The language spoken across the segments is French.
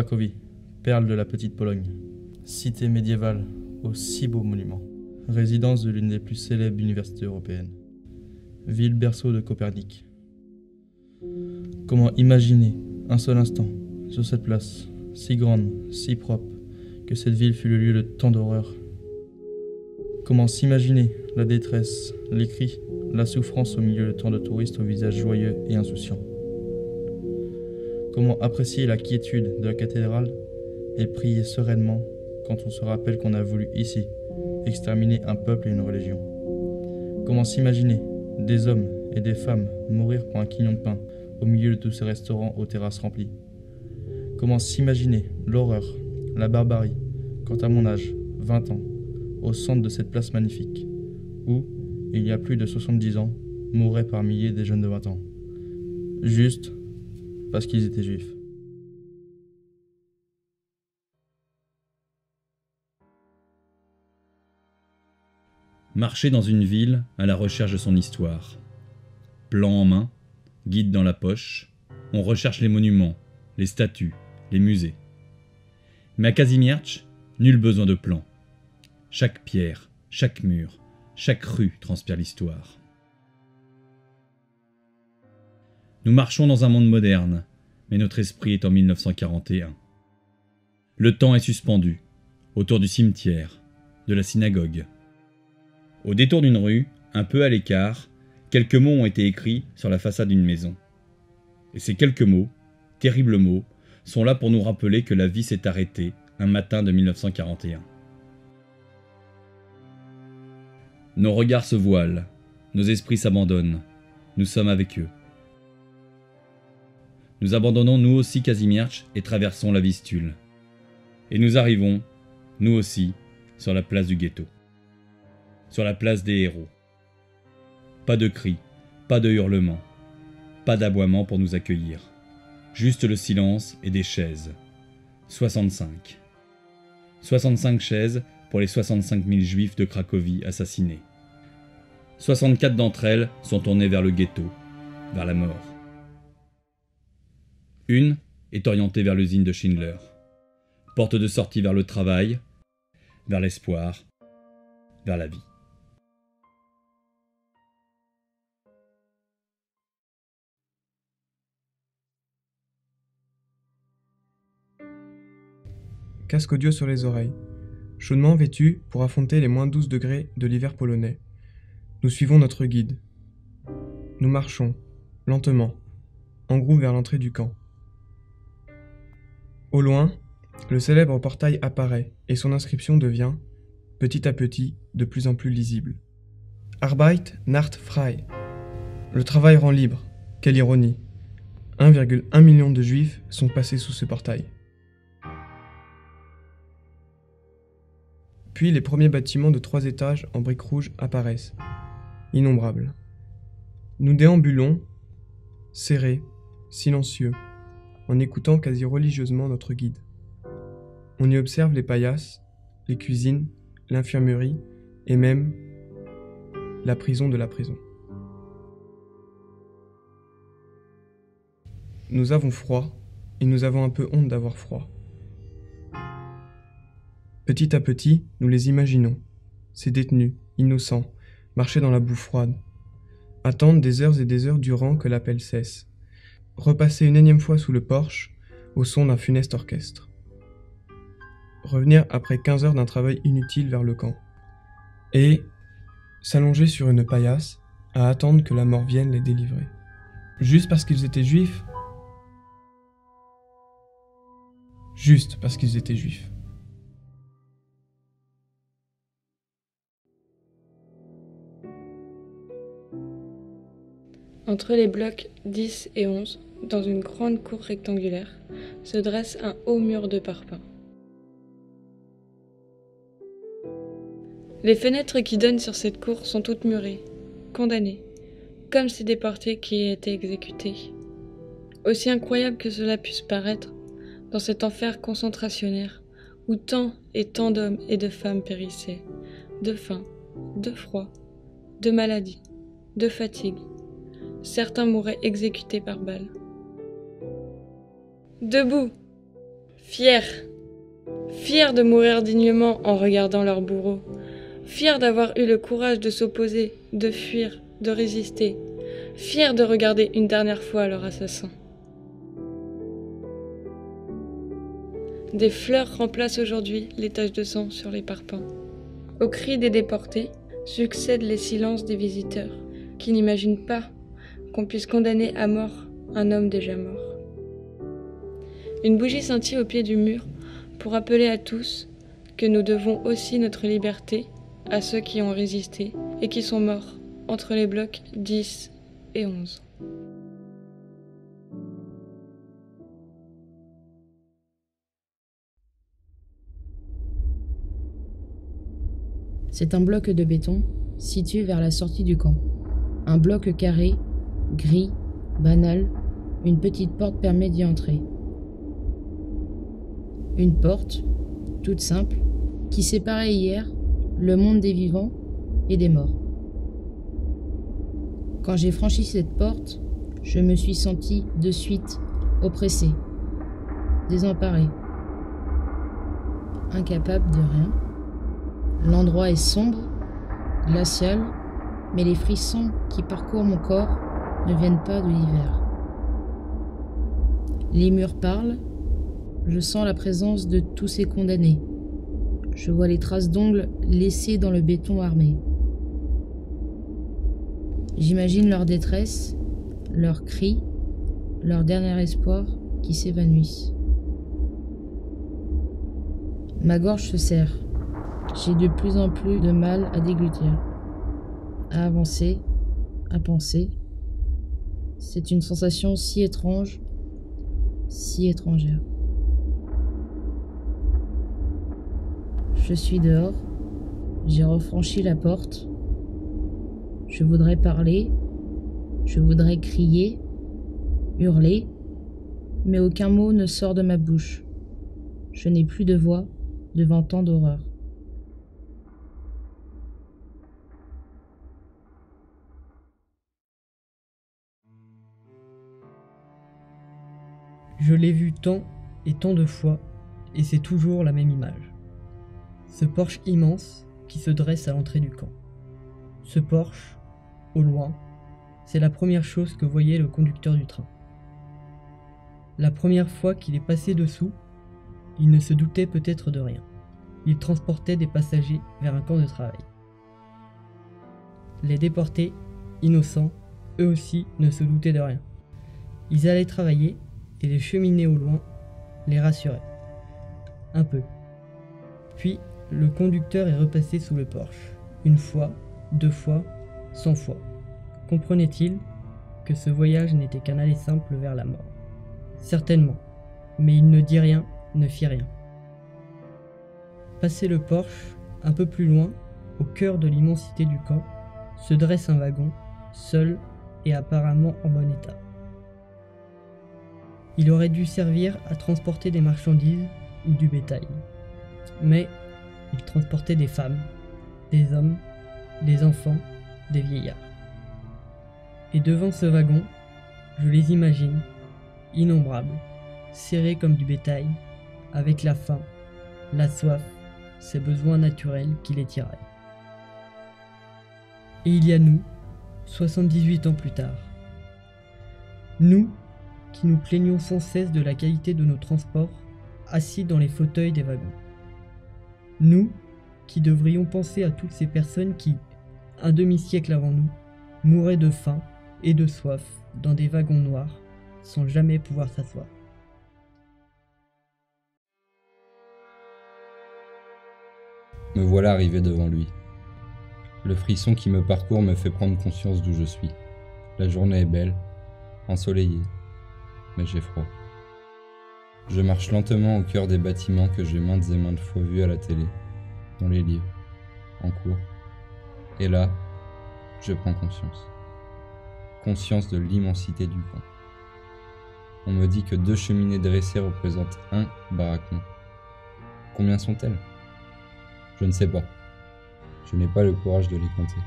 Cracovie, perle de la petite Pologne, cité médiévale aux si beaux monuments, résidence de l'une des plus célèbres universités européennes, ville berceau de Copernic. Comment imaginer un seul instant, sur cette place, si grande, si propre, que cette ville fut le lieu de tant d'horreurs? Comment s'imaginer la détresse, les cris, la souffrance au milieu de tant de touristes aux visages joyeux et insouciants? Comment apprécier la quiétude de la cathédrale et prier sereinement quand on se rappelle qu'on a voulu ici exterminer un peuple et une religion? Comment s'imaginer des hommes et des femmes mourir pour un quignon de pain au milieu de tous ces restaurants aux terrasses remplies? Comment s'imaginer l'horreur, la barbarie, quand à mon âge, 20 ans, au centre de cette place magnifique, où, il y a plus de 70 ans, mouraient par milliers des jeunes de 20 ans, juste parce qu'ils étaient juifs. Marcher dans une ville à la recherche de son histoire. Plan en main, guide dans la poche, on recherche les monuments, les statues, les musées. Mais à Kazimierz, nul besoin de plan. Chaque pierre, chaque mur, chaque rue transpire l'histoire. Nous marchons dans un monde moderne, mais notre esprit est en 1941. Le temps est suspendu, autour du cimetière, de la synagogue. Au détour d'une rue, un peu à l'écart, quelques mots ont été écrits sur la façade d'une maison. Et ces quelques mots, terribles mots, sont là pour nous rappeler que la vie s'est arrêtée un matin de 1941. Nos regards se voilent, nos esprits s'abandonnent, nous sommes avec eux. Nous abandonnons nous aussi Kazimierz et traversons la Vistule. Et nous arrivons, nous aussi, sur la place du ghetto. Sur la place des héros. Pas de cris, pas de hurlements, pas d'aboiements pour nous accueillir. Juste le silence et des chaises. 65. 65 chaises pour les 65 000 juifs de Cracovie assassinés. 64 d'entre elles sont tournées vers le ghetto, vers la mort. Une est orientée vers l'usine de Schindler. Porte de sortie vers le travail, vers l'espoir, vers la vie. Casque audio sur les oreilles, chaudement vêtus pour affronter les moins 12 degrés de l'hiver polonais. Nous suivons notre guide. Nous marchons, lentement, en groupe vers l'entrée du camp. Au loin, le célèbre portail apparaît et son inscription devient, petit à petit, de plus en plus lisible. Arbeit macht frei. Le travail rend libre. Quelle ironie. 1,1 million de juifs sont passés sous ce portail. Puis les premiers bâtiments de 3 étages en briques rouges apparaissent, innombrables. Nous déambulons, serrés, silencieux, en écoutant quasi religieusement notre guide. On y observe les paillasses, les cuisines, l'infirmerie et même la prison de la prison. Nous avons froid et nous avons un peu honte d'avoir froid. Petit à petit, nous les imaginons, ces détenus, innocents, marcher dans la boue froide, attendre des heures et des heures durant que l'appel cesse, repasser une énième fois sous le porche au son d'un funeste orchestre. Revenir après 15 heures d'un travail inutile vers le camp, et s'allonger sur une paillasse à attendre que la mort vienne les délivrer. Juste parce qu'ils étaient juifs? Juste parce qu'ils étaient juifs. Entre les blocs 10 et 11, dans une grande cour rectangulaire, se dresse un haut mur de parpaing. Les fenêtres qui donnent sur cette cour sont toutes murées, condamnées, comme ces déportés qui y étaient exécutés. Aussi incroyable que cela puisse paraître, dans cet enfer concentrationnaire, où tant et tant d'hommes et de femmes périssaient, de faim, de froid, de maladie, de fatigue. Certains mouraient exécutés par balles. « Debout !» Fiers. Fiers de mourir dignement en regardant leur bourreau. Fiers d'avoir eu le courage de s'opposer, de fuir, de résister. Fiers de regarder une dernière fois leur assassin. Des fleurs remplacent aujourd'hui les taches de sang sur les parpaings. Aux cris des déportés succèdent les silences des visiteurs, qui n'imaginent pas qu'on puisse condamner à mort un homme déjà mort. Une bougie scintille au pied du mur pour rappeler à tous que nous devons aussi notre liberté à ceux qui ont résisté et qui sont morts entre les blocs 10 et 11. C'est un bloc de béton situé vers la sortie du camp. Un bloc carré, gris, banal, une petite porte permet d'y entrer. Une porte, toute simple, qui séparait hier le monde des vivants et des morts. Quand j'ai franchi cette porte, je me suis senti de suite oppressé, désemparé, incapable de rien. L'endroit est sombre, glacial, mais les frissons qui parcourent mon corps ne viennent pas de l'hiver. Les murs parlent, je sens la présence de tous ces condamnés. Je vois les traces d'ongles laissées dans le béton armé. J'imagine leur détresse, leurs cris, leur dernier espoir qui s'évanouissent. Ma gorge se serre. J'ai de plus en plus de mal à déglutir, à avancer, à penser. C'est une sensation si étrange, si étrangère. Je suis dehors, j'ai refranchi la porte. Je voudrais parler, je voudrais crier, hurler, mais aucun mot ne sort de ma bouche. Je n'ai plus de voix devant tant d'horreur. Je l'ai vu tant et tant de fois, et c'est toujours la même image. Ce porche immense qui se dresse à l'entrée du camp. Ce porche, au loin, c'est la première chose que voyait le conducteur du train. La première fois qu'il est passé dessous, il ne se doutait peut-être de rien. Il transportait des passagers vers un camp de travail. Les déportés, innocents, eux aussi ne se doutaient de rien. Ils allaient travailler et les cheminées au loin les rassuraient. Un peu. Puis, le conducteur est repassé sous le porche. Une fois, 2 fois, 100 fois. Comprenait-il que ce voyage n'était qu'un aller simple vers la mort? Certainement, mais il ne dit rien, ne fit rien. Passé le porche, un peu plus loin, au cœur de l'immensité du camp, se dresse un wagon, seul et apparemment en bon état. Il aurait dû servir à transporter des marchandises ou du bétail. Mais il transportait des femmes, des hommes, des enfants, des vieillards. Et devant ce wagon, je les imagine, innombrables, serrés comme du bétail, avec la faim, la soif, ces besoins naturels qui les tiraillent. Et il y a nous, 78 ans plus tard. Nous, qui nous plaignons sans cesse de la qualité de nos transports, assis dans les fauteuils des wagons. Nous, qui devrions penser à toutes ces personnes qui, un demi-siècle avant nous, mouraient de faim et de soif dans des wagons noirs, sans jamais pouvoir s'asseoir. Me voilà arrivé devant lui. Le frisson qui me parcourt me fait prendre conscience d'où je suis. La journée est belle, ensoleillée, mais j'ai froid. Je marche lentement au cœur des bâtiments que j'ai maintes et maintes fois vus à la télé, dans les livres, en cours. Et là, je prends conscience. Conscience de l'immensité du camp. On me dit que 2 cheminées dressées représentent un baraquement. Combien sont-elles? Je ne sais pas. Je n'ai pas le courage de les compter.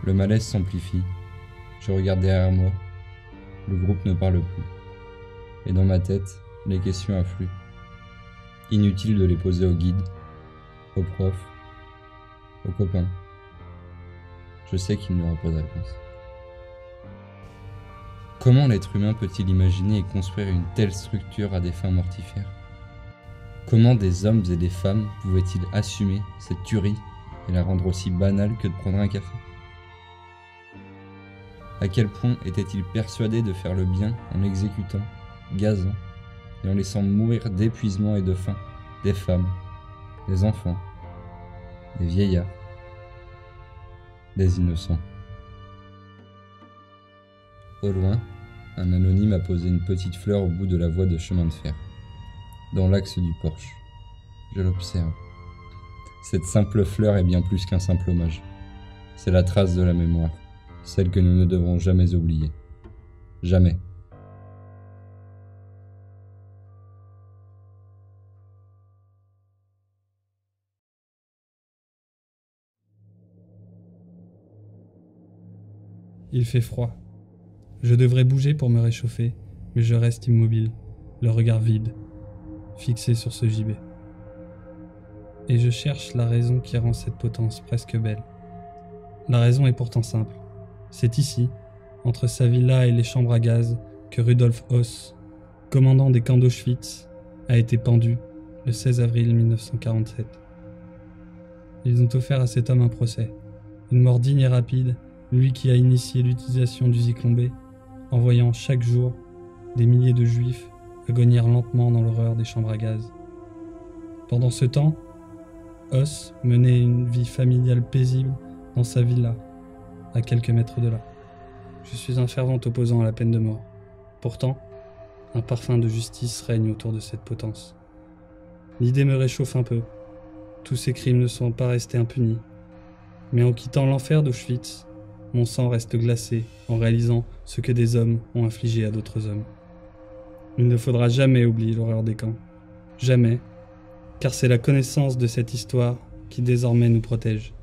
Le malaise s'amplifie. Je regarde derrière moi. Le groupe ne parle plus. Et dans ma tête, Les questions affluent. Inutile de les poser au guide, au prof, aux copains. Je sais qu'il n'y aura pas de réponse. Comment l'être humain peut-il imaginer et construire une telle structure à des fins mortifères? Comment des hommes et des femmes pouvaient-ils assumer cette tuerie et la rendre aussi banale que de prendre un café? À quel point étaient-ils persuadés de faire le bien en exécutant, gazant et en laissant mourir d'épuisement et de faim des femmes, des enfants, des vieillards, des innocents? Au loin, un anonyme a posé une petite fleur au bout de la voie de chemin de fer, dans l'axe du porche. Je l'observe. Cette simple fleur est bien plus qu'un simple hommage. C'est la trace de la mémoire, celle que nous ne devrons jamais oublier. Jamais. Il fait froid. Je devrais bouger pour me réchauffer, mais je reste immobile, le regard vide, fixé sur ce gibet. Et je cherche la raison qui rend cette potence presque belle. La raison est pourtant simple. C'est ici, entre sa villa et les chambres à gaz, que Rudolf Höss, commandant des camps d'Auschwitz, a été pendu le 16 avril 1947. Ils ont offert à cet homme un procès, une mort digne et rapide, lui qui a initié l'utilisation du Zyklon B, envoyant chaque jour des milliers de juifs agonir lentement dans l'horreur des chambres à gaz. Pendant ce temps, Höss menait une vie familiale paisible dans sa villa, à quelques mètres de là. Je suis un fervent opposant à la peine de mort. Pourtant, un parfum de justice règne autour de cette potence. L'idée me réchauffe un peu. Tous ces crimes ne sont pas restés impunis. Mais en quittant l'enfer d'Auschwitz, mon sang reste glacé en réalisant ce que des hommes ont infligé à d'autres hommes. Il ne faudra jamais oublier l'horreur des camps. Jamais. Car c'est la connaissance de cette histoire qui désormais nous protège.